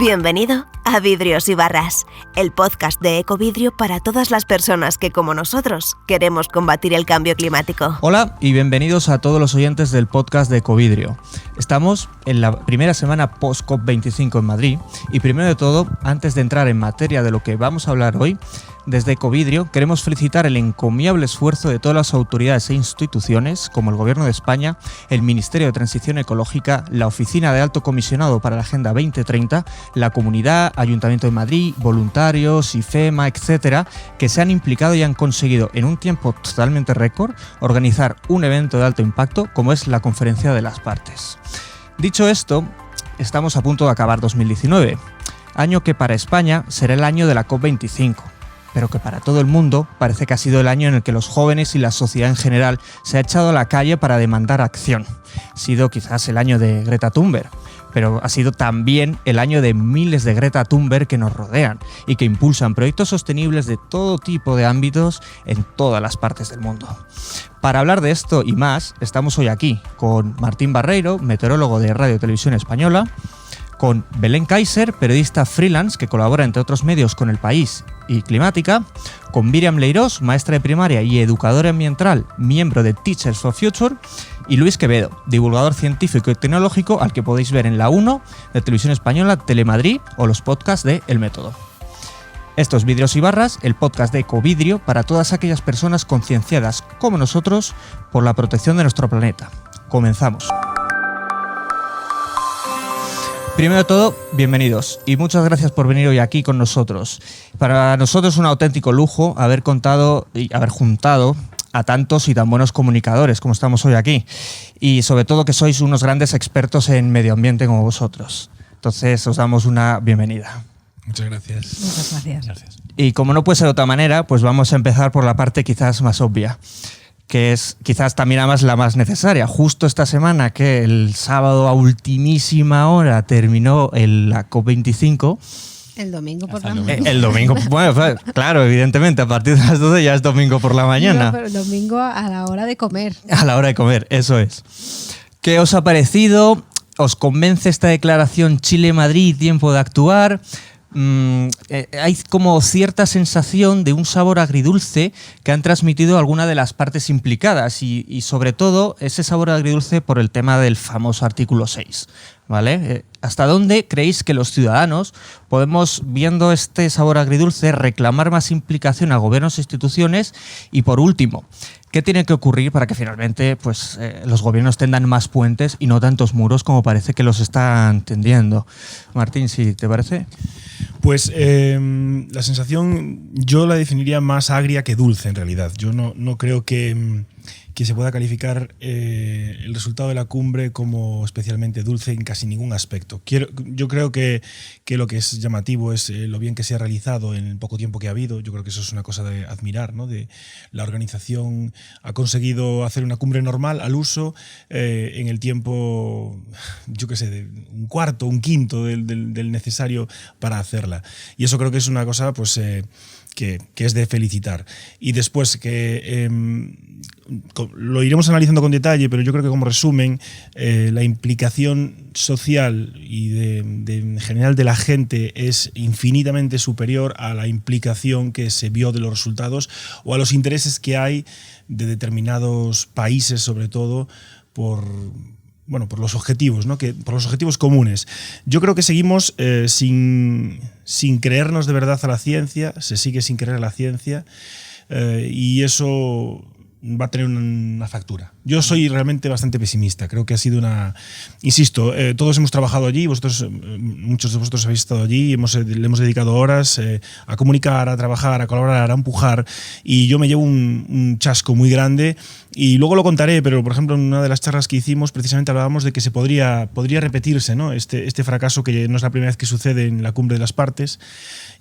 Bienvenido a Vidrios y Barras, el podcast de Ecovidrio para todas las personas que, como nosotros, queremos combatir el cambio climático. Hola y bienvenidos a todos los oyentes del podcast de Ecovidrio. Estamos en la primera semana post-COP25 en Madrid y primero de todo, antes de entrar en materia de lo que vamos a hablar hoy, desde Ecovidrio queremos felicitar el encomiable esfuerzo de todas las autoridades e instituciones, como el Gobierno de España, el Ministerio de Transición Ecológica, la Oficina de Alto Comisionado para la Agenda 2030, la Comunidad, Ayuntamiento de Madrid, voluntarios, IFEMA, etcétera, que se han implicado y han conseguido en un tiempo totalmente récord organizar un evento de alto impacto como es la Conferencia de las Partes. Dicho esto, estamos a punto de acabar 2019, año que para España será el año de la COP25. Pero que para todo el mundo parece que ha sido el año en el que los jóvenes y la sociedad en general se ha echado a la calle para demandar acción. Ha sido quizás el año de Greta Thunberg, pero ha sido también el año de miles de Greta Thunberg que nos rodean y que impulsan proyectos sostenibles de todo tipo de ámbitos en todas las partes del mundo. Para hablar de esto y más, estamos hoy aquí con Martín Barreiro, meteorólogo de Radio Televisión Española, con Belén Kaiser, periodista freelance que colabora entre otros medios con El País y Climática, con Míriam Leirós, maestra de primaria y educadora ambiental, miembro de Teachers for Future, y Luis Quevedo, divulgador científico y tecnológico al que podéis ver en La 1 de Televisión Española, Telemadrid o los podcasts de El Método. Esto es Vidrios y Barras, el podcast de Ecovidrio para todas aquellas personas concienciadas como nosotros por la protección de nuestro planeta. Comenzamos. Primero de todo, bienvenidos y muchas gracias por venir hoy aquí con nosotros. Para nosotros es un auténtico lujo haber contado y haber juntado a tantos y tan buenos comunicadores como estamos hoy aquí. Y sobre todo que sois unos grandes expertos en medio ambiente como vosotros. Entonces os damos una bienvenida. Muchas gracias. Muchas gracias. Y como no puede ser de otra manera, pues vamos a empezar por la parte quizás más obvia, que es quizás también además la más necesaria. Justo esta semana, que el sábado a ultimísima hora terminó la COP25. El domingo por la mañana. El domingo, bueno, claro, evidentemente, a partir de las 12 ya es domingo por la mañana. No, pero el domingo a la hora de comer. A la hora de comer, eso es. ¿Qué os ha parecido? ¿Os convence esta declaración Chile-Madrid, tiempo de actuar? Hay como cierta sensación de un sabor agridulce que han transmitido algunas de las partes implicadas y sobre todo ese sabor agridulce por el tema del famoso artículo 6, ¿vale? ¿Hasta dónde creéis que los ciudadanos podemos, viendo este sabor agridulce, reclamar más implicación a gobiernos e instituciones? Y por último, ¿qué tiene que ocurrir para que finalmente pues, los gobiernos tendan más puentes y no tantos muros como parece que los están tendiendo? Martín, ¿sí te parece? Pues la sensación yo la definiría más agria que dulce en realidad. Yo no creo que se pueda calificar el resultado de la cumbre como especialmente dulce en casi ningún aspecto. Yo creo que lo que es llamativo es lo bien que se ha realizado en el poco tiempo que ha habido. Yo creo que eso es una cosa de admirar, ¿no? De la organización ha conseguido hacer una cumbre normal al uso en el tiempo, yo qué sé, de un cuarto, un quinto del necesario para hacerla. Y eso creo que es una cosa pues que es de felicitar. Y después que lo iremos analizando con detalle, pero yo creo que como resumen, la implicación social y en general de la gente es infinitamente superior a la implicación que se vio de los resultados o a los intereses que hay de determinados países, sobre todo por los objetivos, ¿no? Por los objetivos comunes. Yo creo que seguimos sin creernos de verdad a la ciencia, se sigue sin creer a la ciencia y eso va a tener una factura. Yo soy realmente bastante pesimista. Creo que ha sido Insisto, todos hemos trabajado allí, muchos de vosotros habéis estado allí, le hemos dedicado horas a comunicar, a trabajar, a colaborar, a empujar, y yo me llevo un chasco muy grande. Y luego lo contaré, pero por ejemplo en una de las charlas que hicimos precisamente hablábamos de que se podría repetirse, ¿no? este fracaso que no es la primera vez que sucede en la cumbre de las partes,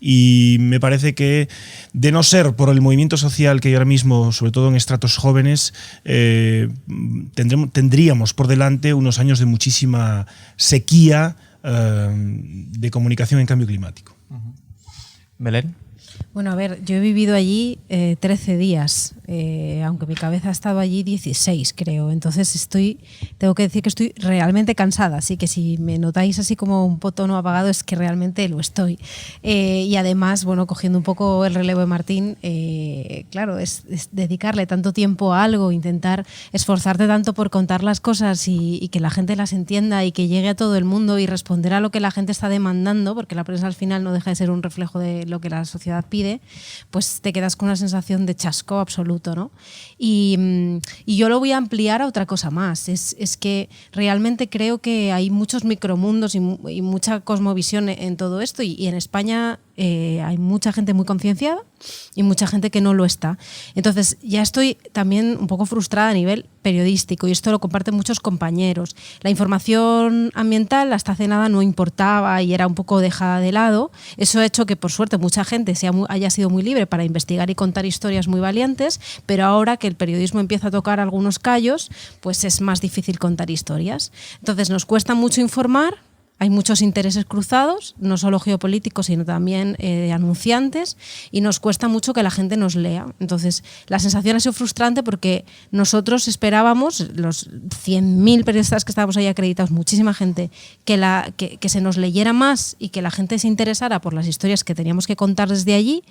y me parece que de no ser por el movimiento social que hay ahora mismo, sobre todo en estratos jóvenes, tendríamos por delante unos años de muchísima sequía de comunicación en cambio climático. Belén. Bueno, a ver, yo he vivido allí 13 días, aunque mi cabeza ha estado allí 16, creo. Entonces tengo que decir que estoy realmente cansada, así que si me notáis así como un tono apagado es que realmente lo estoy. Y además, bueno, cogiendo un poco el relevo de Martín, claro, es dedicarle tanto tiempo a algo, intentar esforzarte tanto por contar las cosas y que la gente las entienda y que llegue a todo el mundo y responder a lo que la gente está demandando, porque la prensa al final no deja de ser un reflejo de lo que la sociedad pide, pues te quedas con una sensación de chasco absoluto, ¿no? Y yo lo voy a ampliar a otra cosa más. Es que realmente creo que hay muchos micromundos y mucha cosmovisión en todo esto, y en España hay mucha gente muy concienciada y mucha gente que no lo está. Entonces ya estoy también un poco frustrada a nivel periodístico, y esto lo comparten muchos compañeros. La información ambiental hasta hace nada no importaba y era un poco dejada de lado. Eso ha hecho que, por suerte, mucha gente haya sido muy libre para investigar y contar historias muy valientes, pero ahora que el periodismo empieza a tocar algunos callos, pues es más difícil contar historias. Entonces nos cuesta mucho informar. Hay muchos intereses cruzados, no solo geopolíticos, sino también de anunciantes, y nos cuesta mucho que la gente nos lea. Entonces, la sensación ha sido frustrante porque nosotros esperábamos, los 100.000 periodistas que estábamos ahí acreditados, muchísima gente, que se nos leyera más y que la gente se interesara por las historias que teníamos que contar desde allí,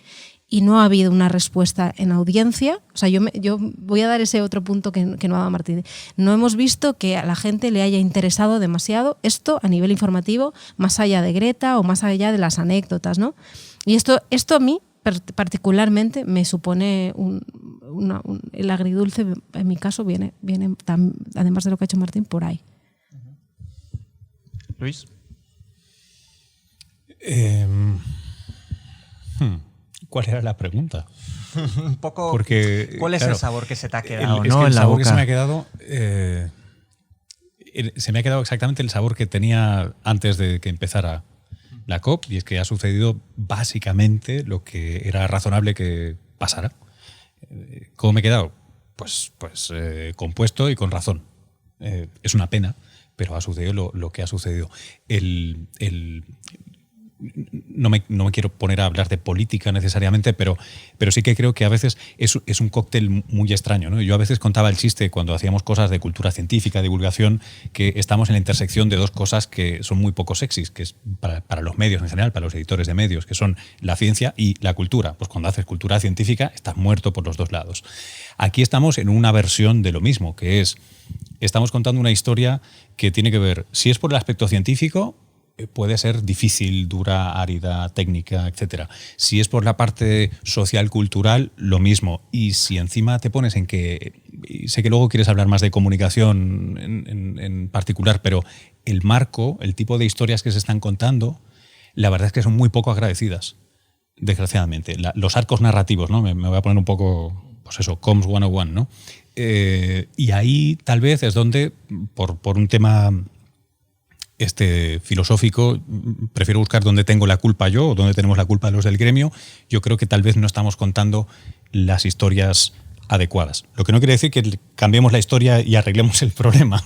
y no ha habido una respuesta en audiencia. O sea, yo voy a dar ese otro punto que no ha dado Martín. No hemos visto que a la gente le haya interesado demasiado esto a nivel informativo, más allá de Greta o más allá de las anécdotas, ¿no? Y esto a mí particularmente me supone el agridulce, en mi caso, viene además de lo que ha hecho Martín, por ahí. Luis. ¿Cuál era la pregunta? Un poco. Porque, ¿cuál es claro, el sabor que se te ha quedado, el ¿no? el en la sabor boca. que se me ha quedado, se me ha quedado exactamente el sabor que tenía antes de que empezara la COP, y es que ha sucedido básicamente lo que era razonable que pasara. ¿Cómo me he quedado? Pues compuesto y con razón. Es una pena, pero ha sucedido lo que ha sucedido. No me quiero poner a hablar de política necesariamente, pero sí que creo que a veces es un cóctel muy extraño, ¿no? Yo a veces contaba el chiste cuando hacíamos cosas de cultura científica, divulgación, que estamos en la intersección de dos cosas que son muy poco sexys, que es para los medios en general, para los editores de medios, que son la ciencia y la cultura. Pues cuando haces cultura científica estás muerto por los dos lados. Aquí estamos en una versión de lo mismo, que estamos contando una historia que tiene que ver, si es por el aspecto científico, puede ser difícil, dura, árida, técnica, etc. Si es por la parte social, cultural, lo mismo. Y si encima te pones en que, y sé que luego quieres hablar más de comunicación en particular, pero el marco, el tipo de historias que se están contando, la verdad es que son muy poco agradecidas, desgraciadamente. Los arcos narrativos, ¿no? Me voy a poner un poco, pues eso, Comms 101, ¿no? Y ahí tal vez es donde, por un tema filosófico, prefiero buscar dónde tengo la culpa yo o dónde tenemos la culpa los del gremio. Yo creo que tal vez no estamos contando las historias adecuadas. Lo que no quiere decir que cambiemos la historia y arreglemos el problema,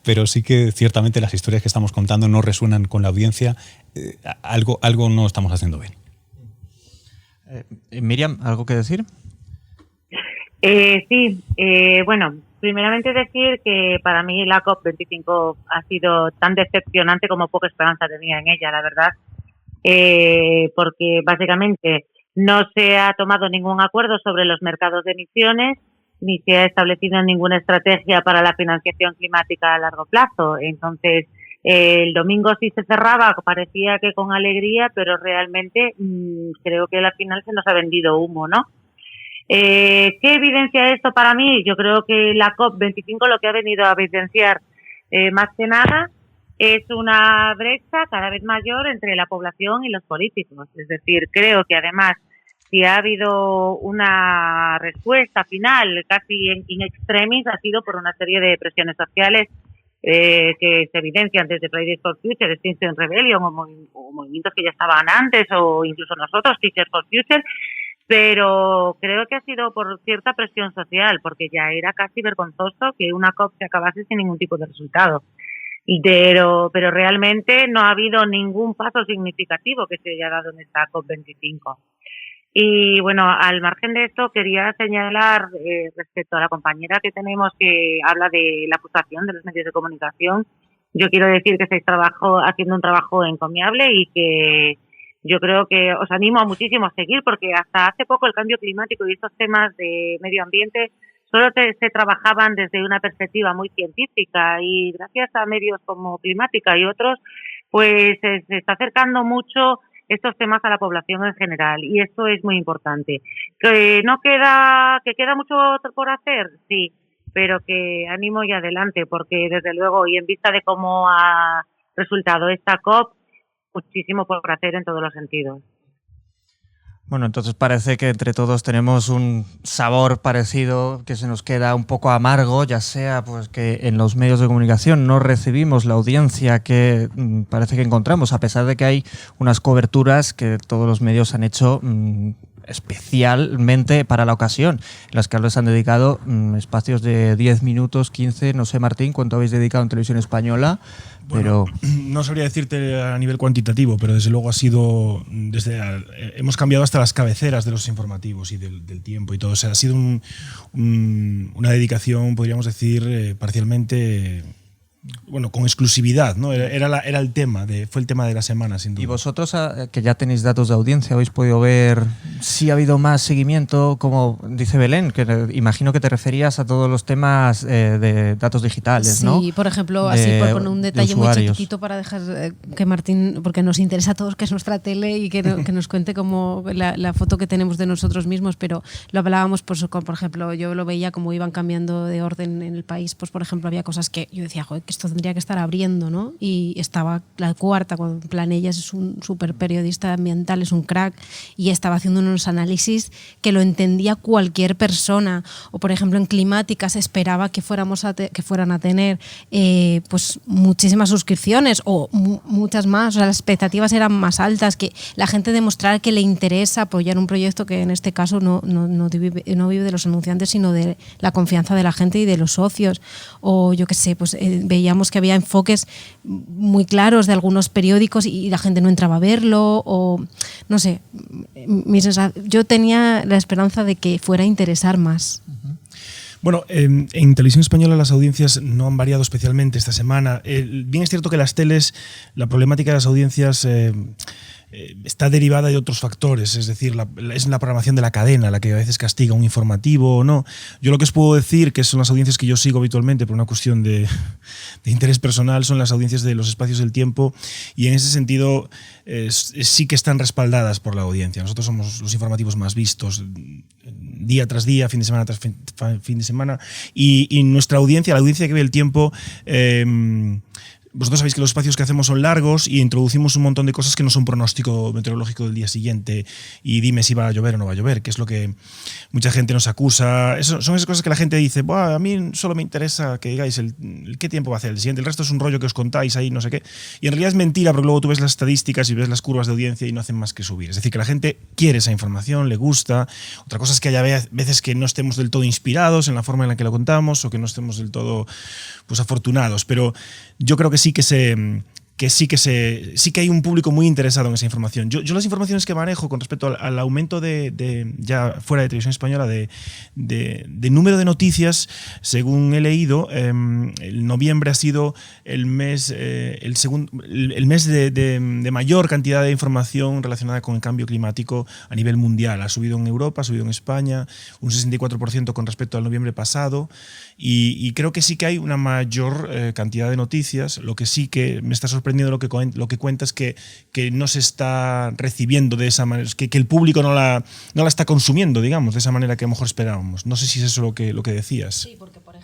pero sí que ciertamente las historias que estamos contando no resuenan con la audiencia. Algo no estamos haciendo bien. Miriam, ¿algo que decir? Sí, bueno, primeramente decir que para mí la COP25 ha sido tan decepcionante como poca esperanza tenía en ella, la verdad, porque básicamente no se ha tomado ningún acuerdo sobre los mercados de emisiones, ni se ha establecido ninguna estrategia para la financiación climática a largo plazo. Entonces, el domingo sí se cerraba, parecía que con alegría, pero realmente creo que al final se nos ha vendido humo, ¿no? ¿Qué evidencia esto para mí? Yo creo que la COP25 lo que ha venido a evidenciar más que nada es una brecha cada vez mayor entre la población y los políticos. Es decir, creo que además si ha habido una respuesta final casi in extremis ha sido por una serie de presiones sociales que se evidencian desde Fridays for Future, Extinction Rebellion o movimientos que ya estaban antes o incluso nosotros, Teachers for Future. Pero creo que ha sido por cierta presión social, porque ya era casi vergonzoso que una COP se acabase sin ningún tipo de resultado. Pero realmente no ha habido ningún paso significativo que se haya dado en esta COP25. Y bueno, al margen de esto, quería señalar respecto a la compañera que tenemos que habla de la frustración de los medios de comunicación. Yo quiero decir que estáis haciendo un trabajo encomiable y que yo creo que os animo muchísimo a seguir, porque hasta hace poco el cambio climático y estos temas de medio ambiente solo se trabajaban desde una perspectiva muy científica, y gracias a medios como Climática y otros, pues se está acercando mucho estos temas a la población en general, y esto es muy importante. Que queda mucho por hacer, sí, pero que ánimo y adelante, porque desde luego, y en vista de cómo ha resultado esta COP, muchísimo por hacer en todos los sentidos. Bueno, entonces parece que entre todos tenemos un sabor parecido que se nos queda un poco amargo, ya sea pues que en los medios de comunicación no recibimos la audiencia que parece que encontramos, a pesar de que hay unas coberturas que todos los medios han hecho especialmente para la ocasión, en las que les han dedicado espacios de 10 minutos, 15, no sé, Martín, ¿cuánto habéis dedicado en Televisión Española? Bueno, no sabría decirte a nivel cuantitativo, pero desde luego hemos cambiado hasta las cabeceras de los informativos y del tiempo y todo. O sea, ha sido una dedicación, podríamos decir, parcialmente, bueno, con exclusividad, ¿no? Era el tema, fue el tema de la semana, sin duda. Y vosotros, que ya tenéis datos de audiencia, habéis podido ver si ha habido más seguimiento, como dice Belén, que imagino que te referías a todos los temas de datos digitales, ¿no? Sí, por ejemplo, así por poner un detalle muy chiquitito para dejar que Martín, porque nos interesa a todos que es nuestra tele y que nos cuente como la foto que tenemos de nosotros mismos, pero lo hablábamos, pues, por ejemplo, yo lo veía como iban cambiando de orden en el país, pues por ejemplo había cosas que yo decía, joder, que esto tendría que estar abriendo, ¿no? Y estaba La Cuarta, con Planellas, es un súper periodista ambiental, es un crack, y estaba haciendo unos análisis que lo entendía cualquier persona. O por ejemplo en Climática se esperaba que fueran a tener pues muchísimas suscripciones o muchas más, o sea, las expectativas eran más altas, que la gente demostrara que le interesa apoyar un proyecto que en este caso no vive de los anunciantes, sino de la confianza de la gente y de los socios. O yo qué sé, pues veíamos que había enfoques muy claros de algunos periódicos y la gente no entraba a verlo, o no sé, yo tenía la esperanza de que fuera a interesar más. Bueno, en Televisión Española las audiencias no han variado especialmente esta semana. Bien es cierto que las teles, la problemática de las audiencias está derivada de otros factores, es decir, es la programación de la cadena la que a veces castiga un informativo o no. Yo lo que os puedo decir, que son las audiencias que yo sigo habitualmente por una cuestión de interés personal, son las audiencias de los espacios del tiempo, y en ese sentido sí que están respaldadas por la audiencia. Nosotros somos los informativos más vistos día tras día, fin de semana tras fin de semana, y nuestra audiencia, la audiencia que ve el tiempo, vosotros sabéis que los espacios que hacemos son largos y introducimos un montón de cosas que no son pronóstico meteorológico del día siguiente y dime si va a llover o no va a llover, que es lo que mucha gente nos acusa. Son esas cosas que la gente dice, a mí solo me interesa que digáis qué tiempo va a hacer el siguiente, el resto es un rollo que os contáis ahí, no sé qué. Y en realidad es mentira, porque luego tú ves las estadísticas y ves las curvas de audiencia y no hacen más que subir. Es decir, que la gente quiere esa información, le gusta. Otra cosa es que haya veces que no estemos del todo inspirados en la forma en la que lo contamos o que no estemos del todo pues afortunados, pero yo creo que sí que hay un público muy interesado en esa información. Yo las informaciones que manejo con respecto al aumento ya fuera de Televisión Española de número de noticias, según he leído, el noviembre ha sido el mes de mayor cantidad de información relacionada con el cambio climático a nivel mundial. Ha subido en Europa, ha subido en España, un 64% con respecto al noviembre pasado, y creo que sí que hay una mayor cantidad de noticias. Lo que sí que me está sorprendiendo lo que cuenta es que no se está recibiendo de esa manera, que el público no la está consumiendo, digamos, de esa manera que a lo mejor esperábamos. No sé si es eso lo que decías. Sí, porque por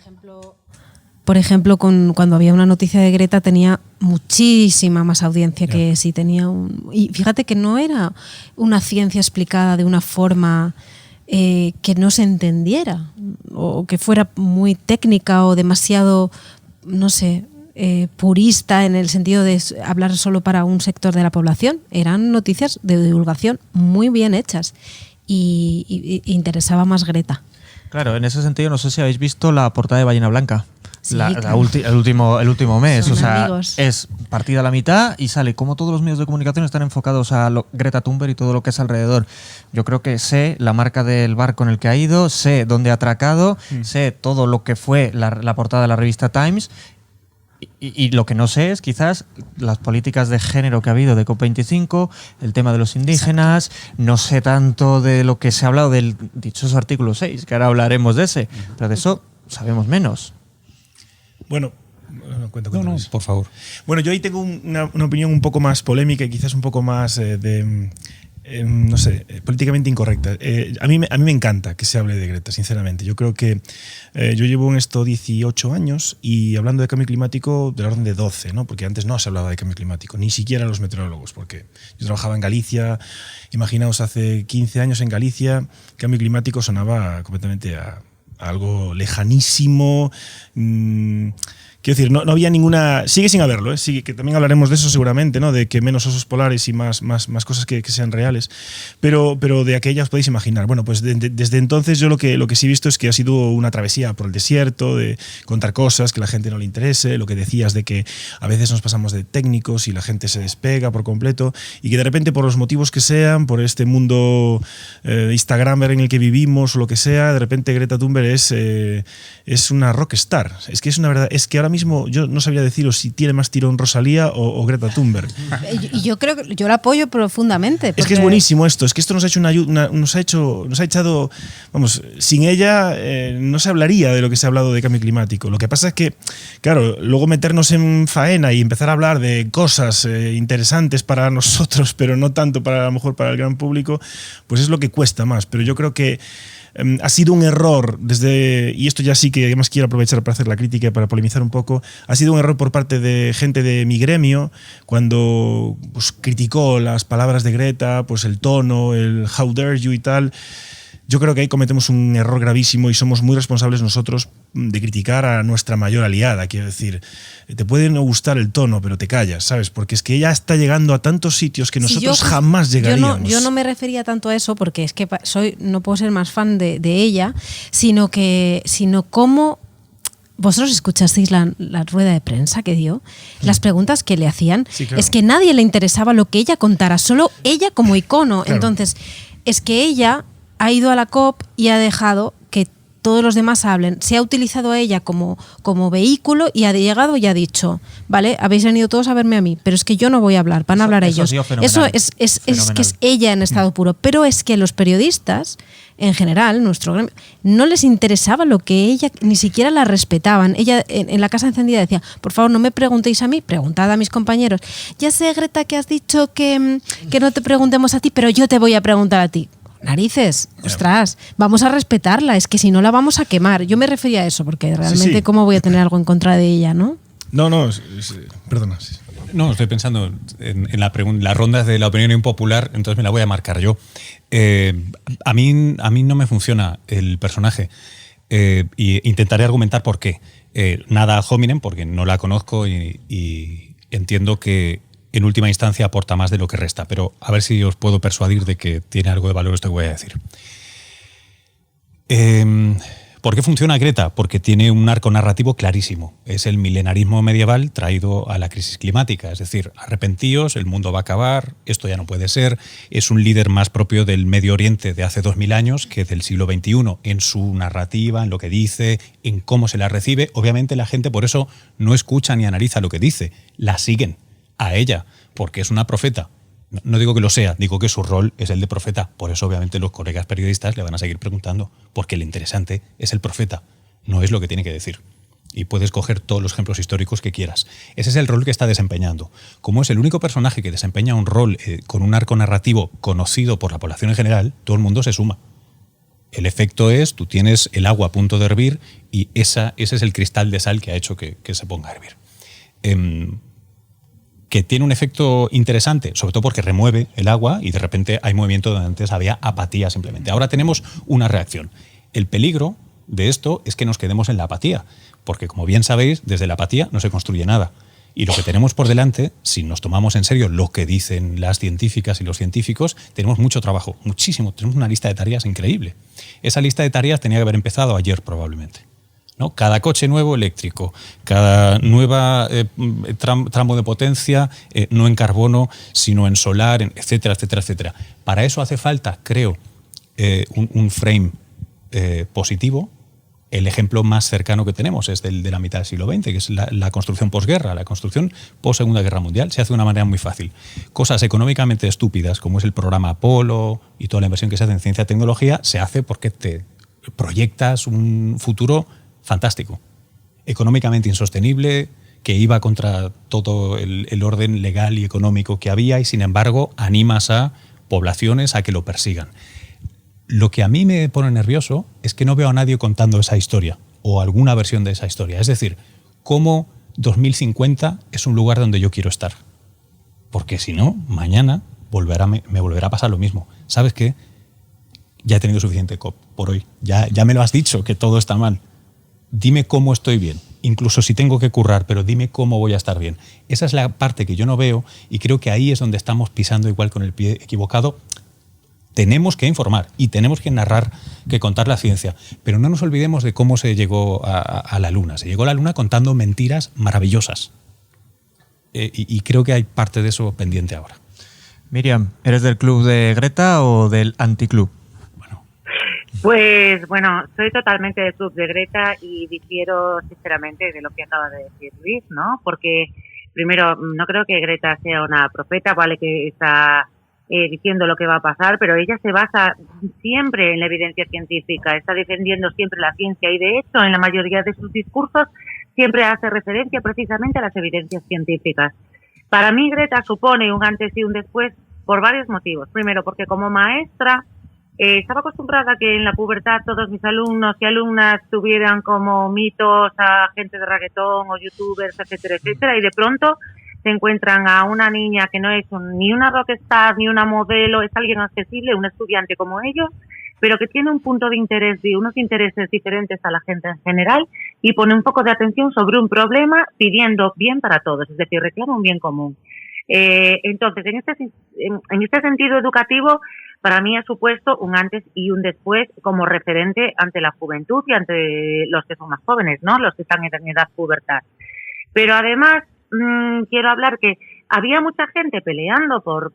ejemplo cuando había una noticia de Greta tenía muchísima más audiencia que si tenía y fíjate que no era una ciencia explicada de una forma que no se entendiera o que fuera muy técnica o demasiado, no sé, purista en el sentido de hablar solo para un sector de la población. Eran noticias de divulgación muy bien hechas y interesaba más Greta. Claro, en ese sentido no sé si habéis visto la portada de Ballena Blanca, Sí, el último mes. Son o sea, amigos. es partida a la mitad y sale como todos los medios de comunicación están enfocados a Greta Thunberg y todo lo que es alrededor. Yo creo que sé la marca del barco en el que ha ido, sé dónde ha atracado, sé todo lo que fue la portada de la revista Times. Y lo que no sé es quizás las políticas de género que ha habido de COP25, el tema de los indígenas, no sé tanto de lo que se ha hablado del dichoso artículo 6, que ahora hablaremos de ese, pero de eso sabemos menos. Bueno, cuenta, Luis. por favor. Bueno, yo ahí tengo una opinión un poco más polémica y quizás un poco más no sé, políticamente incorrecta. A mí me encanta que se hable de Greta, sinceramente. Yo creo que yo llevo en esto 18 años y hablando de cambio climático de la orden de 12, ¿no? Porque antes no se hablaba de cambio climático, ni siquiera los meteorólogos, porque yo trabajaba en Galicia, imaginaos hace 15 años en Galicia, cambio climático sonaba completamente a algo lejanísimo. Quiero decir, no había ninguna... Sigue sin haberlo, sigue, que también hablaremos de eso seguramente, ¿no? De que menos osos polares y más cosas que sean reales. Pero de aquella os podéis imaginar. Bueno, pues desde entonces yo lo que sí he visto es que ha sido una travesía por el desierto, de contar cosas que a la gente no le interese, lo que decías de que a veces nos pasamos de técnicos y la gente se despega por completo y que de repente por los motivos que sean, por este mundo Instagramer en el que vivimos o lo que sea, de repente Greta Thunberg es una rockstar. Es que es una verdad, es que ahora mismo yo no sabría deciros si tiene más tirón Rosalía o Greta Thunberg. Y yo creo que yo la apoyo profundamente. Es que es buenísimo esto, es que esto nos ha echado, vamos, sin ella no se hablaría de lo que se ha hablado de cambio climático. Lo que pasa es que, claro, luego meternos en faena y empezar a hablar de cosas interesantes para nosotros, pero no tanto a lo mejor para el gran público, pues es lo que cuesta más. Pero yo creo que ha sido un error y esto ya sí que además quiero aprovechar para hacer la crítica y para polemizar un poco, ha sido un error por parte de gente de mi gremio cuando pues, criticó las palabras de Greta, pues el tono, el how dare you y tal. Yo creo que ahí cometemos un error gravísimo y somos muy responsables nosotros de criticar a nuestra mayor aliada. Quiero decir, te puede no gustar el tono, pero te callas, ¿sabes? Porque es que ella está llegando a tantos sitios que nosotros jamás llegaríamos. Yo no me refería tanto a eso porque es que no puedo ser más fan de ella, sino cómo... Vosotros escuchasteis la rueda de prensa que dio, las preguntas que le hacían, sí, claro. Es que nadie le interesaba lo que ella contara, solo ella como icono. Claro. Entonces, es que ella ha ido a la COP y ha dejado que todos los demás hablen. Se ha utilizado a ella como vehículo y ha llegado y ha dicho, vale, habéis venido todos a verme a mí, pero es que yo no voy a hablar, van a hablar ellos. Eso es que es ella en estado puro. Pero es que los periodistas, en general, nuestro gremio, no les interesaba lo que ella, ni siquiera la respetaban. Ella en la Casa Encendida decía, por favor, no me preguntéis a mí, preguntad a mis compañeros. Ya sé, Greta, que has dicho que no te preguntemos a ti, pero yo te voy a preguntar a ti. Narices, ostras, vamos a respetarla, es que si no la vamos a quemar. Yo me refería a eso, porque realmente sí. ¿Cómo voy a tener algo en contra de ella, no? No, perdona. No, estoy pensando en la ronda de la opinión impopular, entonces me la voy a marcar yo. A mí no me funciona el personaje y intentaré argumentar por qué. Nada ad hominem, porque no la conozco y entiendo que en última instancia aporta más de lo que resta, pero a ver si os puedo persuadir de que tiene algo de valor esto que voy a decir. ¿Por qué funciona Greta? Porque tiene un arco narrativo clarísimo. Es el milenarismo medieval traído a la crisis climática. Es decir, arrepentíos, el mundo va a acabar, esto ya no puede ser. Es un líder más propio del Medio Oriente de hace 2000 años que del siglo XXI, en su narrativa, en lo que dice, en cómo se la recibe. Obviamente la gente por eso no escucha ni analiza lo que dice, la siguen a ella, porque es una profeta. No digo que lo sea, digo que su rol es el de profeta. Por eso, obviamente, los colegas periodistas le van a seguir preguntando, porque lo interesante es el profeta, no es lo que tiene que decir. Y puedes coger todos los ejemplos históricos que quieras. Ese es el rol que está desempeñando. Como es el único personaje que desempeña un rol con un arco narrativo conocido por la población en general, todo el mundo se suma. El efecto es, tú tienes el agua a punto de hervir y ese es el cristal de sal que ha hecho que se ponga a hervir. Que tiene un efecto interesante, sobre todo porque remueve el agua y de repente hay movimiento donde antes había apatía simplemente. Ahora tenemos una reacción. El peligro de esto es que nos quedemos en la apatía, porque como bien sabéis, desde la apatía no se construye nada. Y lo que tenemos por delante, si nos tomamos en serio lo que dicen las científicas y los científicos, tenemos mucho trabajo, muchísimo. Tenemos una lista de tareas increíble. Esa lista de tareas tenía que haber empezado ayer probablemente. ¿no? Cada coche nuevo eléctrico, cada nueva tramo de potencia, no en carbono, sino en solar, etcétera, etcétera, etcétera. Para eso hace falta, creo, un frame positivo. El ejemplo más cercano que tenemos es de la mitad del siglo XX, que es la construcción posguerra, la construcción post-Segunda Guerra Mundial. Se hace de una manera muy fácil. Cosas económicamente estúpidas, como es el programa Apolo y toda la inversión que se hace en ciencia y tecnología, se hace porque te proyectas un futuro fantástico. Económicamente insostenible, que iba contra todo el orden legal y económico que había, y sin embargo animas a poblaciones a que lo persigan. Lo que a mí me pone nervioso es que no veo a nadie contando esa historia o alguna versión de esa historia. Es decir, cómo 2050 es un lugar donde yo quiero estar. Porque si no, mañana me volverá a pasar lo mismo. ¿Sabes qué? Ya he tenido suficiente COP por hoy. Ya me lo has dicho, que todo está mal. Dime cómo estoy bien. Incluso si tengo que currar, pero dime cómo voy a estar bien. Esa es la parte que yo no veo y creo que ahí es donde estamos pisando igual con el pie equivocado. Tenemos que informar y tenemos que narrar, que contar la ciencia, pero no nos olvidemos de cómo se llegó a la Luna. Se llegó a la Luna contando mentiras maravillosas. Y creo que hay parte de eso pendiente ahora. Miriam, ¿eres del club de Greta o del anticlub? Pues bueno, soy totalmente del club de Greta y difiero sinceramente de lo que acaba de decir Luis, ¿no? Porque primero, no creo que Greta sea una profeta, vale que está diciendo lo que va a pasar, pero ella se basa siempre en la evidencia científica, está defendiendo siempre la ciencia y de hecho en la mayoría de sus discursos siempre hace referencia precisamente a las evidencias científicas. Para mí Greta supone un antes y un después por varios motivos. Primero, porque como maestra estaba acostumbrada a que en la pubertad todos mis alumnos y alumnas tuvieran como mitos a gente de reggaetón o youtubers, etcétera, etcétera, y de pronto se encuentran a una niña que no es ni una rockstar ni una modelo, es alguien accesible, un estudiante como ellos, pero que tiene un punto de interés y unos intereses diferentes a la gente en general y pone un poco de atención sobre un problema pidiendo bien para todos, es decir, reclama un bien común. Entonces, en este sentido educativo, para mí ha supuesto un antes y un después como referente ante la juventud y ante los que son más jóvenes, ¿no? Los que están en edad pubertad. Pero además, quiero hablar que había mucha gente peleando por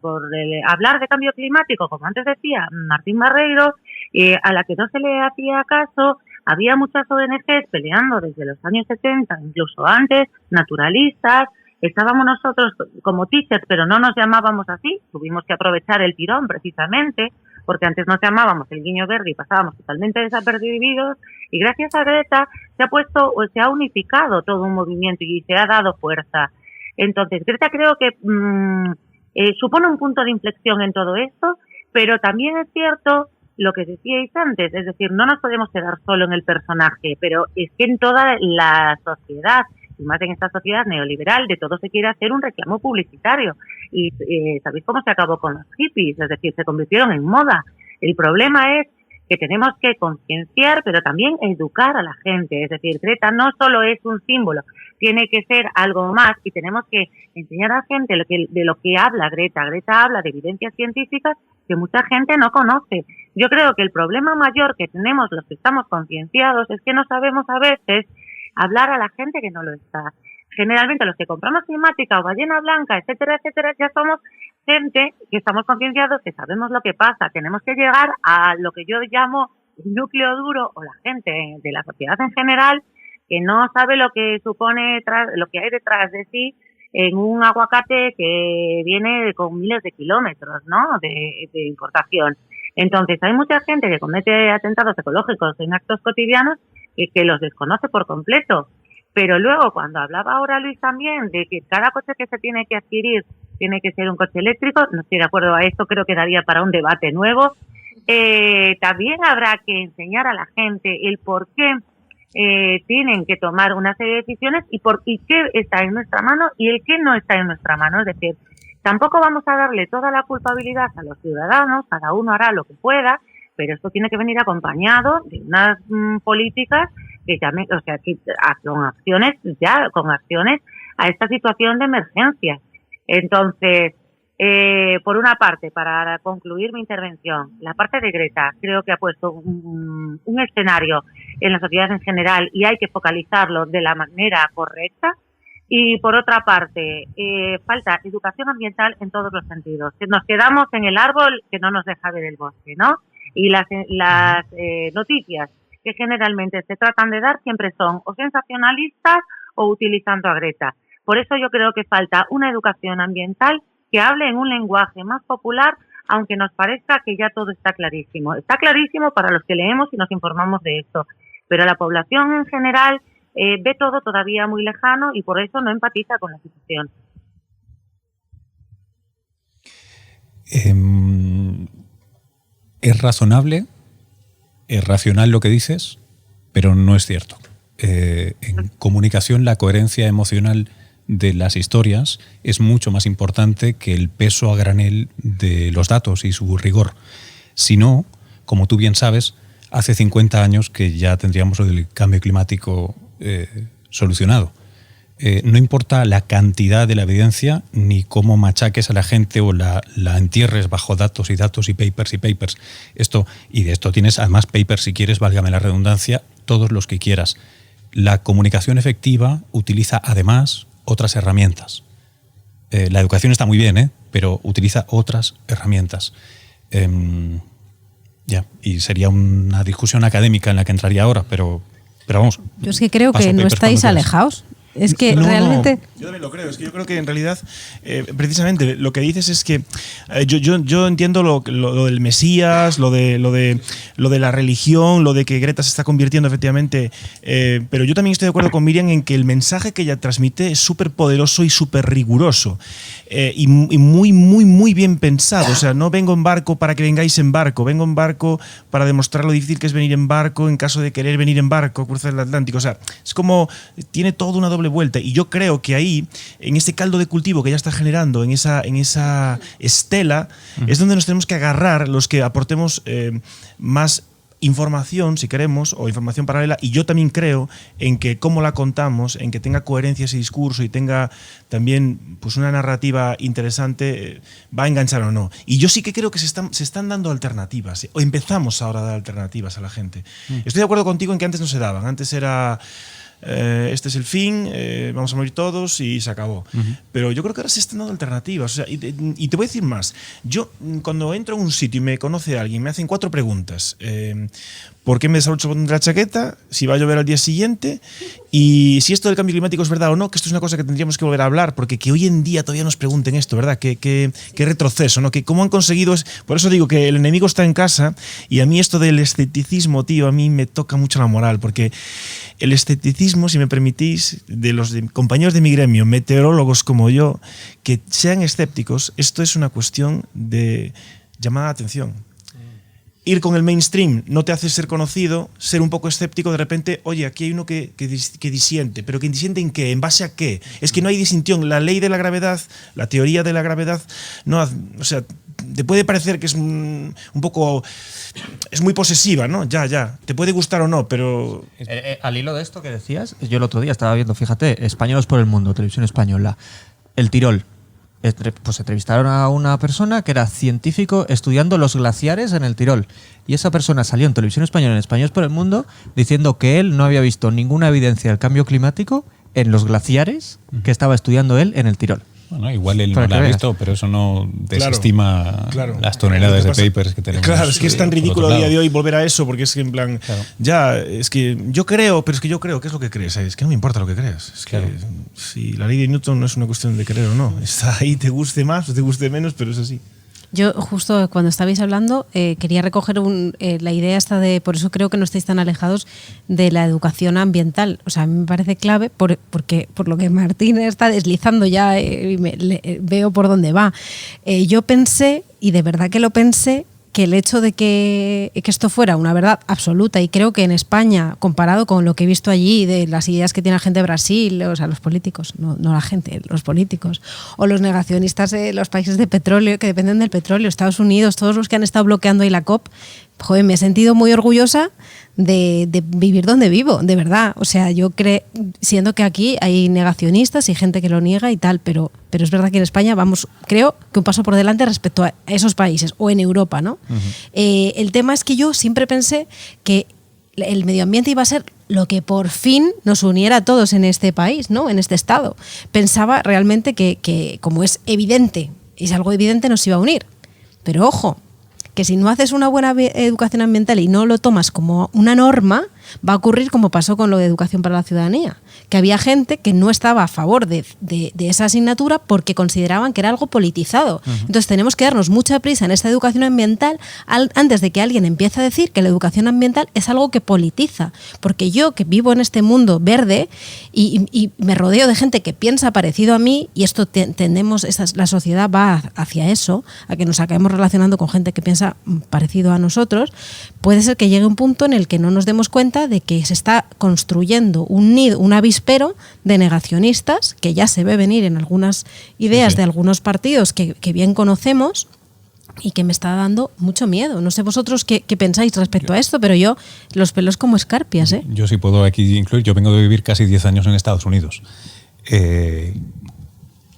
hablar de cambio climático, como antes decía Martín Barreiro, a la que no se le hacía caso. Había muchas ONGs peleando desde los años 70, incluso antes, naturalistas. Estábamos nosotros como teachers, pero no nos llamábamos así. Tuvimos que aprovechar el tirón precisamente, porque antes nos llamábamos el guiño verde y pasábamos totalmente desapercibidos. Y gracias a Greta se ha unificado todo un movimiento y se ha dado fuerza. Entonces, Greta creo que supone un punto de inflexión en todo esto, pero también es cierto lo que decíais antes, es decir, no nos podemos quedar solo en el personaje, pero es que en toda la sociedad, y más en esta sociedad neoliberal, de todo se quiere hacer un reclamo publicitario. Y ¿sabéis cómo se acabó con los hippies? Es decir, se convirtieron en moda. El problema es que tenemos que concienciar, pero también educar a la gente. Es decir, Greta no solo es un símbolo, tiene que ser algo más y tenemos que enseñar a la gente de lo que habla Greta. Greta habla de evidencias científicas que mucha gente no conoce. Yo creo que el problema mayor que tenemos los que estamos concienciados es que no sabemos a veces hablar a la gente que no lo está. Generalmente los que compramos climática o ballena blanca, etcétera, etcétera, ya somos gente que estamos concienciados, que sabemos lo que pasa. Tenemos que llegar a lo que yo llamo el núcleo duro o la gente de la sociedad en general que no sabe lo que supone, lo que hay detrás de sí en un aguacate que viene con miles de kilómetros, ¿no?, de importación. Entonces hay mucha gente que comete atentados ecológicos en actos cotidianos y que los desconoce por completo. Pero luego, cuando hablaba ahora Luis también de que cada coche que se tiene que adquirir tiene que ser un coche eléctrico, no estoy de acuerdo a esto, creo que daría para un debate nuevo. También habrá que enseñar a la gente el por qué tienen que tomar una serie de decisiones y qué está en nuestra mano y el qué no está en nuestra mano. Es decir, tampoco vamos a darle toda la culpabilidad a los ciudadanos, cada uno hará lo que pueda, pero esto tiene que venir acompañado de unas políticas que llamen, o sea, con acciones a esta situación de emergencia. Entonces, Por una parte, para concluir mi intervención, la parte de Greta creo que ha puesto un escenario en la sociedad en general y hay que focalizarlo de la manera correcta. Y por otra parte, falta educación ambiental en todos los sentidos. Nos quedamos en el árbol que no nos deja ver el bosque, ¿no? Y las noticias que generalmente se tratan de dar siempre son o sensacionalistas o utilizando a Greta. Por eso yo creo que falta una educación ambiental que hable en un lenguaje más popular, aunque nos parezca que ya todo está clarísimo. Está clarísimo para los que leemos y nos informamos de esto, pero la población en general ve todo todavía muy lejano y por eso no empatiza con la situación. Es razonable, es racional lo que dices, pero no es cierto. En comunicación, la coherencia emocional de las historias es mucho más importante que el peso a granel de los datos y su rigor. Si no, como tú bien sabes, hace 50 años que ya tendríamos el cambio climático solucionado. No importa la cantidad de la evidencia ni cómo machaques a la gente o la entierres bajo datos y datos y papers y papers. Y de esto tienes además papers, si quieres, válgame la redundancia, todos los que quieras. La comunicación efectiva utiliza además otras herramientas. La educación está muy bien, pero utiliza otras herramientas. Y sería una discusión académica en la que entraría ahora, pero vamos. Yo es que creo que no estáis alejados. Es que realmente... Yo también lo creo. Es que yo creo que en realidad, precisamente, lo que dices es que yo entiendo lo del Mesías, lo de la religión, lo de que Greta se está convirtiendo efectivamente, pero yo también estoy de acuerdo con Miriam en que el mensaje que ella transmite es súper poderoso y súper riguroso. Y muy, muy, muy bien pensado. O sea, no vengo en barco para que vengáis en barco, vengo en barco para demostrar lo difícil que es venir en barco en caso de querer venir en barco, cruzar el Atlántico. O sea, es como, tiene toda una doble vuelta. Y yo creo que ahí, en ese caldo de cultivo que ya está generando, en esa estela, es donde nos tenemos que agarrar los que aportemos más información, si queremos, o información paralela, y yo también creo en que cómo la contamos, en que tenga coherencia ese discurso y tenga también pues una narrativa interesante, va a enganchar o no. Y yo sí que creo que se están dando alternativas, o empezamos ahora a dar alternativas a la gente. Estoy de acuerdo contigo en que antes no se daban, antes era... este es el fin, vamos a morir todos y se acabó. Pero yo creo que ahora se están dando alternativas. O sea, y te voy a decir más. Yo, cuando entro a un sitio y me conoce alguien, me hacen 4 preguntas. ¿Por qué me desabrocho el botón de la chaqueta? Si va a llover al día siguiente. Y si esto del cambio climático es verdad o no, que esto es una cosa que tendríamos que volver a hablar, porque que hoy en día todavía nos pregunten esto, ¿verdad? Qué retroceso, ¿no? Que cómo han conseguido... Por eso digo que el enemigo está en casa, y a mí esto del escepticismo, tío, a mí me toca mucho la moral, porque el escepticismo, si me permitís, de los compañeros de mi gremio, meteorólogos como yo, que sean escépticos, esto es una cuestión de llamada de atención. Ir con el mainstream no te hace ser conocido, ser un poco escéptico, de repente, oye, aquí hay uno que disiente, pero ¿que disiente en qué? ¿En base a qué? Es que no hay distinción. La ley de la gravedad, la teoría de la gravedad, no, o sea, te puede parecer que es un poco... Es muy posesiva, ¿no? Ya. Te puede gustar o no, pero... Al hilo de esto que decías, yo el otro día estaba viendo, fíjate, Españoles por el Mundo, televisión española, el Tirol. Pues entrevistaron a una persona que era científico estudiando los glaciares en el Tirol. Y esa persona salió en televisión española, en Españoles por el Mundo, diciendo que él no había visto ninguna evidencia del cambio climático en los glaciares que estaba estudiando él en el Tirol. Bueno, igual él no lo ha visto, pero eso no desestima las toneladas de papers que tenemos. Claro, es que es tan ridículo a día de hoy volver a eso, porque es que en plan, es que yo creo, pero es que yo creo, ¿qué es lo que crees? Es que no me importa lo que creas. Es que si la ley de Newton no es una cuestión de creer o no, está ahí, te guste más o te guste menos, pero es así. Yo justo cuando estabais hablando quería recoger la idea esta de, por eso creo que no estáis tan alejados de la educación ambiental. O sea, a mí me parece clave porque por lo que Martín está deslizando ya veo por dónde va. Yo pensé, y de verdad que lo pensé, que el hecho de que esto fuera una verdad absoluta, y creo que en España, comparado con lo que he visto allí, de las ideas que tiene la gente de Brasil, o sea, los políticos, no la gente, los políticos, o los negacionistas de los países de petróleo, que dependen del petróleo, Estados Unidos, todos los que han estado bloqueando ahí la COP, joder, me he sentido muy orgullosa de vivir donde vivo, de verdad. O sea, yo siendo que aquí hay negacionistas y gente que lo niega y tal, pero es verdad que en España creo que un paso por delante respecto a esos países, o en Europa, ¿no? El tema es que yo siempre pensé que el medio ambiente iba a ser lo que por fin nos uniera a todos en este país, ¿no? En este estado. Pensaba realmente que como es evidente, es algo evidente, nos iba a unir. Pero ojo, que si no haces una buena educación ambiental y no lo tomas como una norma, va a ocurrir como pasó con lo de educación para la ciudadanía, que había gente que no estaba a favor de esa asignatura porque consideraban que era algo politizado. Entonces tenemos que darnos mucha prisa en esta educación ambiental antes de que alguien empiece a decir que la educación ambiental es algo que politiza, porque yo que vivo en este mundo verde y me rodeo de gente que piensa parecido a mí, y esto la sociedad va hacia eso, a que nos acabemos relacionando con gente que piensa parecido a nosotros, puede ser que llegue un punto en el que no nos demos cuenta de que se está construyendo un nido, un avispero de negacionistas, que ya se ve venir en algunas ideas de algunos partidos que bien conocemos, y que me está dando mucho miedo. No sé vosotros qué pensáis respecto a esto, pero yo los pelos como escarpias, ¿eh? Yo sí puedo aquí incluir, yo vengo de vivir casi 10 años en Estados Unidos.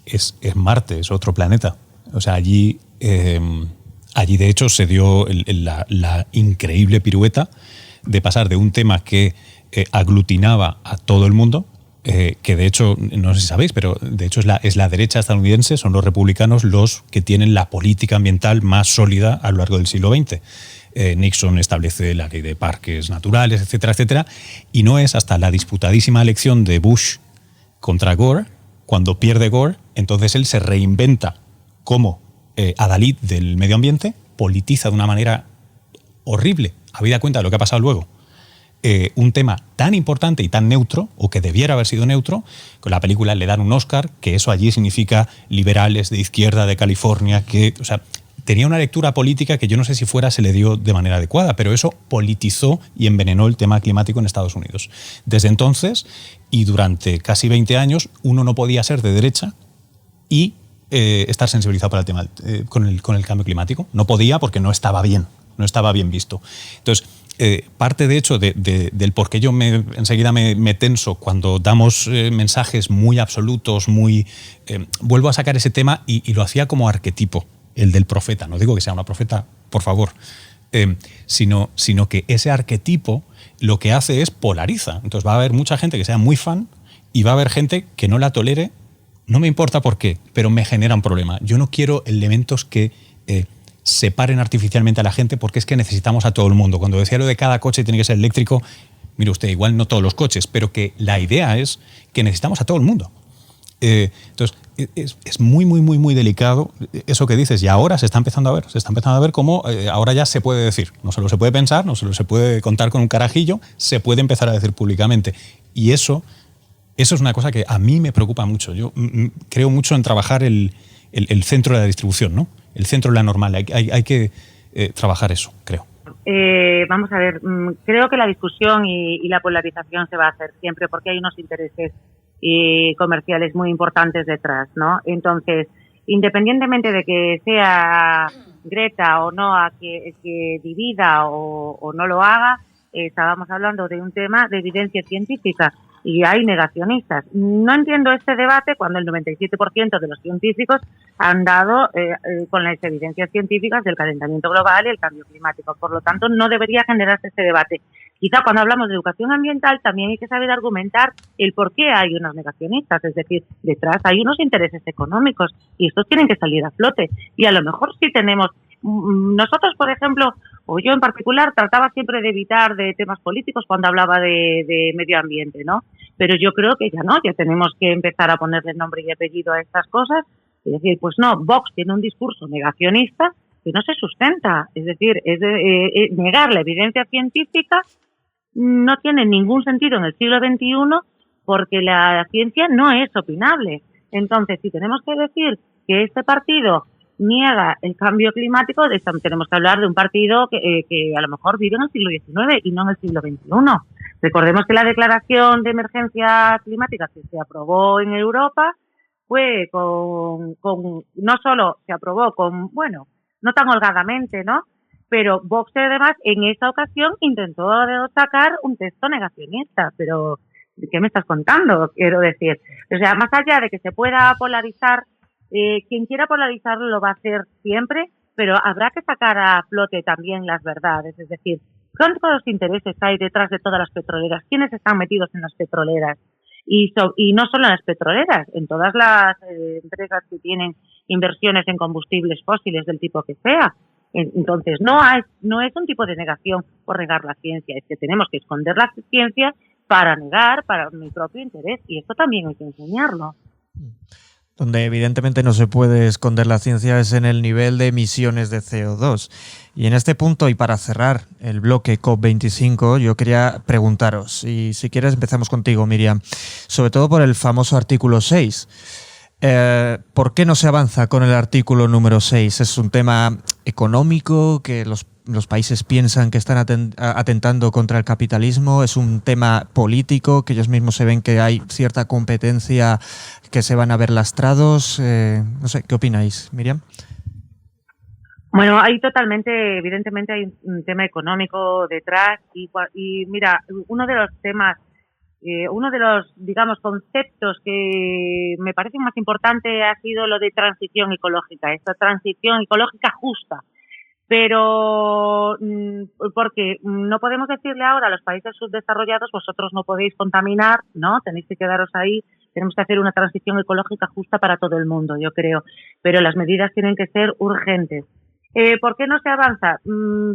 Es Marte, es otro planeta. O sea, allí de hecho se dio la increíble pirueta de pasar de un tema que aglutinaba a todo el mundo, que de hecho, no sé si sabéis, pero de hecho es la derecha estadounidense, son los republicanos los que tienen la política ambiental más sólida a lo largo del siglo XX. Nixon establece la ley de parques naturales, etcétera, etcétera, y no es hasta la disputadísima elección de Bush contra Gore, cuando pierde Gore, entonces él se reinventa como adalid del medio ambiente, politiza de una manera horrible, habida cuenta de lo que ha pasado luego, un tema tan importante y tan neutro, o que debiera haber sido neutro. Con la película le dan un Oscar, que eso allí significa liberales de izquierda de California, o sea, tenía una lectura política que yo no sé si se le dio de manera adecuada, pero eso politizó y envenenó el tema climático en Estados Unidos. Desde entonces, y durante casi 20 años, uno no podía ser de derecha y estar sensibilizado para el tema con el cambio climático. No podía porque no estaba bien visto. Entonces, parte de hecho del por qué yo enseguida me tenso cuando damos mensajes muy absolutos, vuelvo a sacar ese tema y lo hacía como arquetipo, el del profeta. No digo que sea una profeta, por favor, sino que ese arquetipo lo que hace es polariza. Entonces va a haber mucha gente que sea muy fan y va a haber gente que no la tolere. No me importa por qué, pero me genera un problema. Yo no quiero elementos que separen artificialmente a la gente, porque es que necesitamos a todo el mundo. Cuando decía lo de cada coche tiene que ser eléctrico, mire usted, igual no todos los coches, pero que la idea es que necesitamos a todo el mundo. Entonces, es muy, muy, muy, muy delicado eso que dices, y ahora se está empezando a ver cómo ahora ya se puede decir. No solo se puede pensar, no solo se puede contar con un carajillo, se puede empezar a decir públicamente. Y eso es una cosa que a mí me preocupa mucho. Yo creo mucho en trabajar el centro de la distribución, ¿no? El centro de la normal. Hay que trabajar eso, creo. Vamos a ver, creo que la discusión y la polarización se va a hacer siempre porque hay unos intereses comerciales muy importantes detrás, ¿no? Entonces, independientemente de que sea Greta o no a que divida o no lo haga, estábamos hablando de un tema de evidencia científica y hay negacionistas. No entiendo este debate cuando el 97% de los científicos han dado con las evidencias científicas del calentamiento global y el cambio climático. Por lo tanto, no debería generarse este debate. Quizá cuando hablamos de educación ambiental también hay que saber argumentar el por qué hay unos negacionistas. Es decir, detrás hay unos intereses económicos y estos tienen que salir a flote. Y a lo mejor sí tenemos... Nosotros, por ejemplo, o yo en particular, trataba siempre de evitar de temas políticos cuando hablaba de medio ambiente, ¿no? Pero yo creo que ya no, ya tenemos que empezar a ponerle nombre y apellido a estas cosas y decir, pues no, Vox tiene un discurso negacionista que no se sustenta. Es decir, negar la evidencia científica no tiene ningún sentido en el siglo XXI porque la ciencia no es opinable. Entonces, si tenemos que decir que este partido niega el cambio climático, tenemos que hablar de un partido que a lo mejor vive en el siglo XIX y no en el siglo XXI. Recordemos que la declaración de emergencia climática que se aprobó en Europa fue no solo se aprobó no tan holgadamente, ¿no? pero Vox además en esta ocasión intentó sacar un texto negacionista, pero ¿qué me estás contando? Quiero decir, o sea, más allá de que se pueda polarizar, quien quiera polarizarlo lo va a hacer siempre, pero habrá que sacar a flote también las verdades, es decir, ¿cuántos intereses hay detrás de todas las petroleras? ¿Quiénes están metidos en las petroleras? Y no solo en las petroleras, en todas las empresas que tienen inversiones en combustibles fósiles del tipo que sea. Entonces, no es un tipo de negación por negar la ciencia, es que tenemos que esconder la ciencia para negar, para mi propio interés, y esto también hay que enseñarlo. Donde evidentemente no se puede esconder la ciencia es en el nivel de emisiones de CO2. Y en este punto, y para cerrar el bloque COP25, yo quería preguntaros, y si quieres empezamos contigo, Miriam, sobre todo por el famoso artículo 6. ¿Por qué no se avanza con el artículo número 6? ¿Es un tema económico que los países piensan que están atentando contra el capitalismo? ¿Es un tema político que ellos mismos se ven que hay cierta competencia que se van a ver lastrados? No sé, ¿qué opináis, Miriam? Bueno, evidentemente hay un tema económico detrás y mira, uno de los, digamos, conceptos que me parece más importante ha sido lo de transición ecológica, esta transición ecológica justa. Pero porque no podemos decirle ahora a los países subdesarrollados, vosotros no podéis contaminar, ¿no? Tenéis que quedaros ahí, tenemos que hacer una transición ecológica justa para todo el mundo, yo creo. Pero las medidas tienen que ser urgentes. ¿Por qué no se avanza?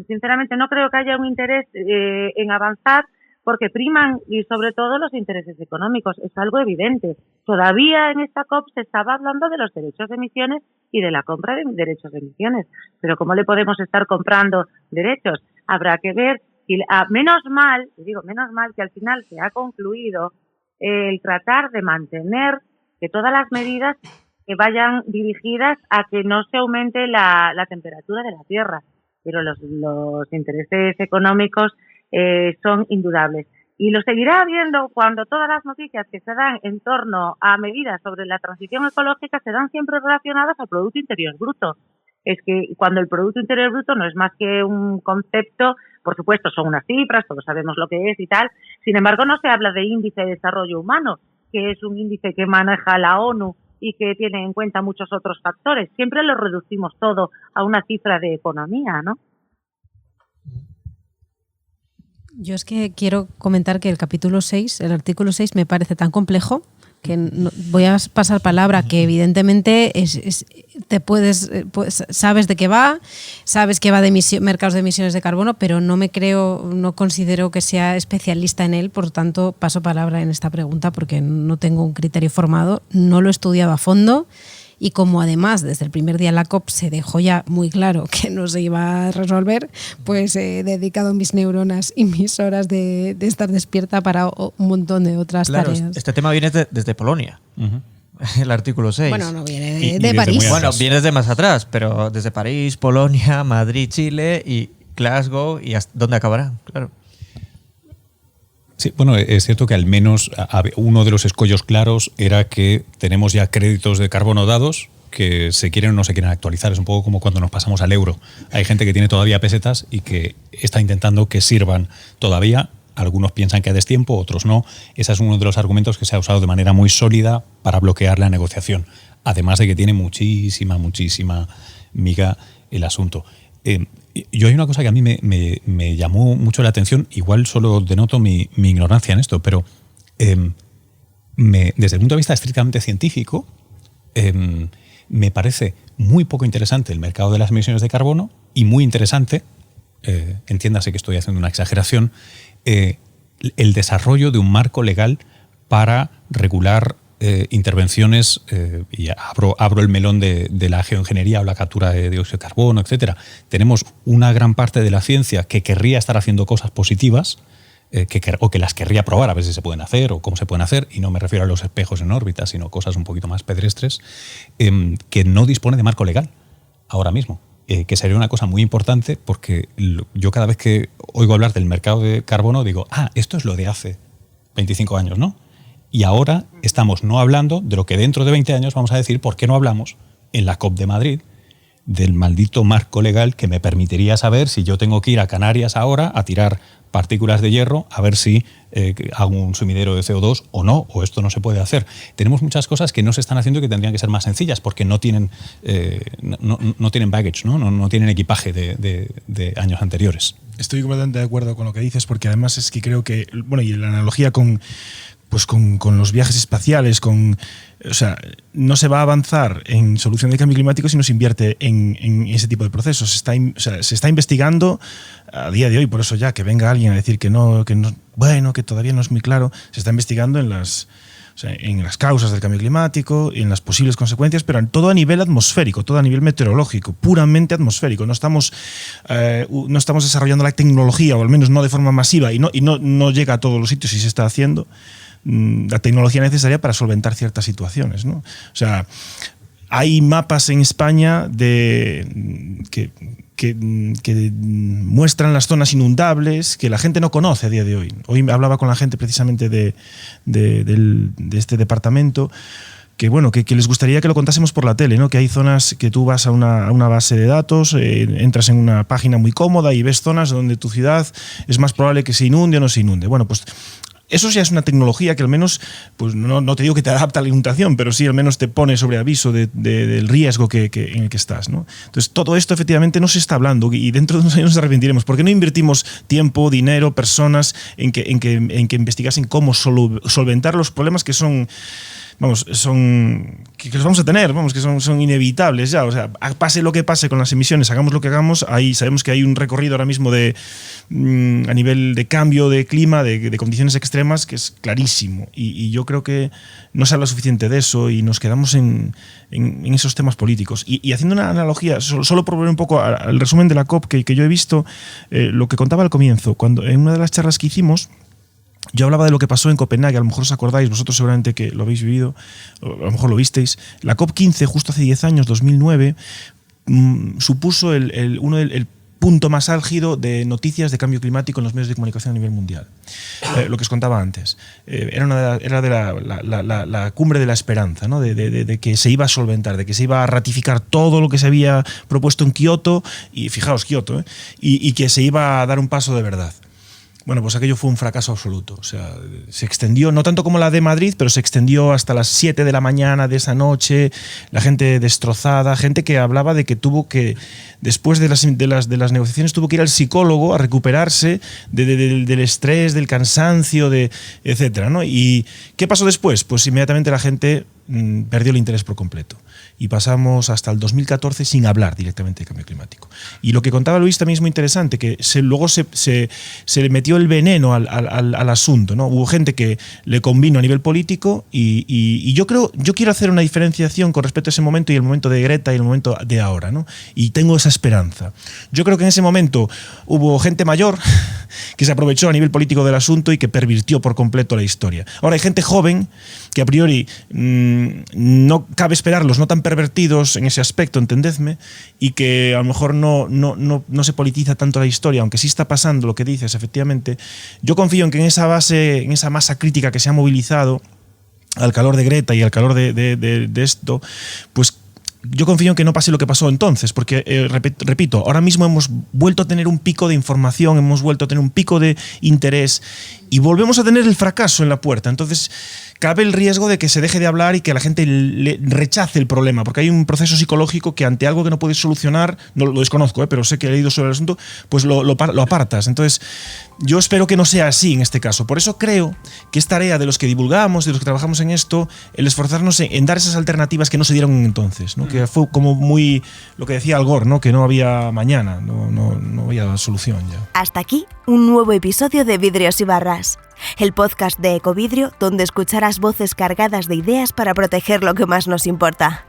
Sinceramente no creo que haya un interés en avanzar, porque priman y sobre todo los intereses económicos. Es algo evidente. Todavía en esta COP se estaba hablando de los derechos de emisiones y de la compra de derechos de emisiones. Pero ¿cómo le podemos estar comprando derechos? Habrá que ver. Menos mal que al final se ha concluido el tratar de mantener que todas las medidas que vayan dirigidas a que no se aumente la temperatura de la Tierra. Pero los intereses económicos son indudables. Y lo seguirá habiendo cuando todas las noticias que se dan en torno a medidas sobre la transición ecológica se dan siempre relacionadas al Producto Interior Bruto. Es que cuando el Producto Interior Bruto no es más que un concepto, por supuesto son unas cifras, todos sabemos lo que es y tal, sin embargo no se habla de índice de desarrollo humano, que es un índice que maneja la ONU y que tiene en cuenta muchos otros factores. Siempre lo reducimos todo a una cifra de economía, ¿no? Yo es que quiero comentar que el artículo 6 me parece tan complejo que voy a pasar palabra, que evidentemente sabes de qué va, sabes que va de mercados de emisiones de carbono, pero no considero que sea especialista en él, por tanto paso palabra en esta pregunta porque no tengo un criterio formado, no lo he estudiado a fondo. Y como además desde el primer día en la COP se dejó ya muy claro que no se iba a resolver, pues he dedicado mis neuronas y mis horas de estar despierta para un montón de otras tareas. Este tema viene desde Polonia. Uh-huh. El artículo 6. Bueno, no viene de París. Bueno, viene desde más atrás, pero desde París, Polonia, Madrid, Chile y Glasgow, y hasta dónde acabará, claro. Sí, bueno, es cierto que al menos uno de los escollos claros era que tenemos ya créditos de carbono dados que se quieren o no se quieren actualizar. Es un poco como cuando nos pasamos al euro. Hay gente que tiene todavía pesetas y que está intentando que sirvan todavía. Algunos piensan que a destiempo, otros no. Ese es uno de los argumentos que se ha usado de manera muy sólida para bloquear la negociación. Además de que tiene muchísima miga el asunto. Yo hay una cosa que a mí me llamó mucho la atención, igual solo denoto mi ignorancia en esto, pero desde el punto de vista estrictamente científico, me parece muy poco interesante el mercado de las emisiones de carbono y muy interesante, entiéndase que estoy haciendo una exageración, el desarrollo de un marco legal para regular intervenciones, y abro el melón de la geoingeniería o la captura de dióxido de carbono, etcétera. Tenemos una gran parte de la ciencia que querría estar haciendo cosas positivas, o que las querría probar a ver si se pueden hacer o cómo se pueden hacer, y no me refiero a los espejos en órbita, sino cosas un poquito más pedestres, que no dispone de marco legal ahora mismo. Que sería una cosa muy importante, porque yo cada vez que oigo hablar del mercado de carbono digo, esto es lo de hace 25 años, ¿no? Y ahora estamos no hablando de lo que dentro de 20 años vamos a decir por qué no hablamos en la COP de Madrid del maldito marco legal que me permitiría saber si yo tengo que ir a Canarias ahora a tirar partículas de hierro, a ver si hago un sumidero de CO2 o no, o esto no se puede hacer. Tenemos muchas cosas que no se están haciendo y que tendrían que ser más sencillas porque no tienen baggage, no tienen equipaje de años anteriores. Estoy completamente de acuerdo con lo que dices, porque además es que creo que, bueno, y la analogía con los viajes espaciales, o sea, no se va a avanzar en solución del cambio climático si no se invierte en ese tipo de procesos. Se está investigando a día de hoy, por eso ya que venga alguien a decir que todavía no es muy claro, se está investigando en las causas del cambio climático, en las posibles consecuencias, pero todo a nivel atmosférico, todo a nivel meteorológico, puramente atmosférico. No estamos desarrollando la tecnología, o al menos no de forma masiva, y no llega a todos los sitios y se está haciendo la tecnología necesaria para solventar ciertas situaciones, ¿no? O sea, hay mapas en España que muestran las zonas inundables que la gente no conoce a día de hoy. Hoy hablaba con la gente precisamente de este departamento que les gustaría que lo contásemos por la tele, ¿no? Que hay zonas que tú vas a una base de datos, entras en una página muy cómoda y ves zonas donde tu ciudad es más probable que se inunde o no se inunde. Bueno, pues eso ya es una tecnología que al menos, pues no te digo que te adapta a la inundación, pero sí al menos te pone sobre aviso del riesgo en el que estás, ¿no? Entonces todo esto efectivamente no se está hablando y dentro de unos años nos arrepentiremos. ¿Por qué no invertimos tiempo, dinero, personas en que investigasen cómo solventar los problemas que son... que los vamos a tener, que son inevitables ya? O sea, pase lo que pase con las emisiones, hagamos lo que hagamos, ahí sabemos que hay un recorrido ahora mismo a nivel de cambio de clima, de condiciones extremas, que es clarísimo. Y yo creo que no se habla suficiente de eso y nos quedamos en esos temas políticos. Y haciendo una analogía, solo por volver un poco al resumen de la COP que yo he visto, lo que contaba al comienzo, cuando en una de las charlas que hicimos, yo hablaba de lo que pasó en Copenhague, a lo mejor os acordáis, vosotros seguramente que lo habéis vivido, o a lo mejor lo visteis. La COP15, justo hace 10 años, 2009, supuso el punto más álgido de noticias de cambio climático en los medios de comunicación a nivel mundial. Lo que os contaba antes. Era la cumbre de la esperanza, ¿no? De que se iba a solventar, de que se iba a ratificar todo lo que se había propuesto en Kioto, y fijaos, Kioto, y que se iba a dar un paso de verdad. Bueno, pues aquello fue un fracaso absoluto. O sea, se extendió, no tanto como la de Madrid, pero se extendió hasta las 7 de la mañana de esa noche, la gente destrozada, gente que hablaba de que tuvo que, después de las negociaciones, tuvo que ir al psicólogo a recuperarse del estrés, del cansancio, etcétera, ¿no? ¿Y qué pasó después? Pues inmediatamente la gente perdió el interés por completo. Y pasamos hasta el 2014 sin hablar directamente de cambio climático. Y lo que contaba Luis también es muy interesante, que luego se le metió el veneno al asunto, ¿no? Hubo gente que le convino a nivel político y yo quiero hacer una diferenciación con respecto a ese momento y el momento de Greta y el momento de ahora, ¿no? Y tengo esa esperanza. Yo creo que en ese momento hubo gente mayor que se aprovechó a nivel político del asunto y que pervirtió por completo la historia. Ahora hay gente joven que a priori no cabe esperarlos, no tan pervertidos en ese aspecto, entendedme, y que a lo mejor no se politiza tanto la historia, aunque sí está pasando lo que dices, efectivamente. Yo confío en que en esa masa crítica que se ha movilizado al calor de Greta y al calor de esto, pues yo confío en que no pase lo que pasó entonces, porque, repito, ahora mismo hemos vuelto a tener un pico de información, hemos vuelto a tener un pico de interés y volvemos a tener el fracaso en la puerta. Entonces, cabe el riesgo de que se deje de hablar y que la gente rechace el problema, porque hay un proceso psicológico que ante algo que no puedes solucionar, no lo desconozco, pero sé que he leído sobre el asunto, pues lo apartas. Entonces, yo espero que no sea así en este caso. Por eso creo que es tarea de los que divulgamos, de los que trabajamos en esto, el esforzarnos en dar esas alternativas que no se dieron entonces, ¿no? Que fue como muy lo que decía Al Gore, ¿no? Que no había mañana, no había solución ya. Hasta aquí un nuevo episodio de Vidrios y Barras, el podcast de Ecovidrio donde escucharás voces cargadas de ideas para proteger lo que más nos importa.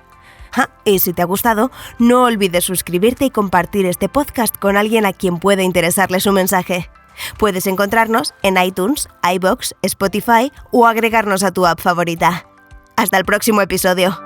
Y si te ha gustado, no olvides suscribirte y compartir este podcast con alguien a quien pueda interesarle su mensaje. Puedes encontrarnos en iTunes, iVoox, Spotify o agregarnos a tu app favorita. Hasta el próximo episodio.